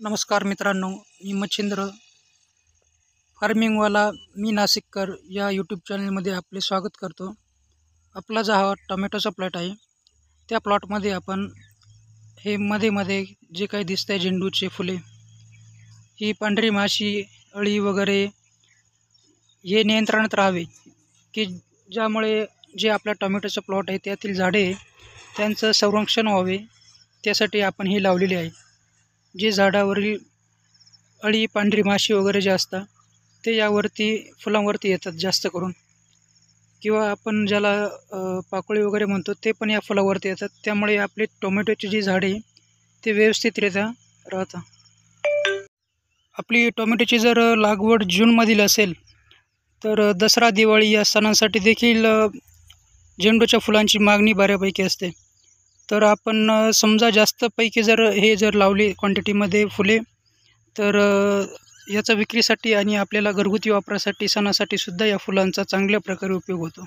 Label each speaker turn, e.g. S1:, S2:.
S1: नमस्कार मित्रांनो, मी मच्छिंद्र फार्मिंगवाला मी नाशिककर या यूट्यूब चॅनलमध्ये आपले स्वागत करतो. आपला जो हा टोमॅटोचा प्लॉट आहे, त्या प्लॉटमध्ये आपण हे मध्ये जे काही दिसतंय झेंडूचे फुले, ही पांढरी माशी, अळी वगैरे हे नियंत्रणात राहावे, की ज्यामुळे जे आपला टोमॅटोचा प्लॉट आहे त्यातील झाडे त्यांचं संरक्षण व्हावे, त्यासाठी आपण हे लावलेले आहे. जे झाडावरील अळी, पांढरी माशी वगैरे जे असतात ते यावरती फुलांवरती येतात जास्त करून, किंवा आपण ज्याला पाकोळी वगैरे म्हणतो ते पण या फुलावरती येतात. त्यामुळे आपले टोमॅटोची जी झाडे ते व्यवस्थितरित्या राहतात. आपली टोमॅटोची जर लागवड जूनमधील असेल तर दसरा, दिवाळी या सणांसाठी देखील झेंडूच्या फुलांची मागणी बऱ्यापैकी असते. तर आपण समजा जास्तपैकी जर लावली क्वांटिटीमध्ये फुले, तर याचा विक्रीसाठी आणि आपल्याला घरगुती वापरासाठी, सणासाठी सुद्धा या फुलांचा चांगल्या प्रकारे उपयोग होतो.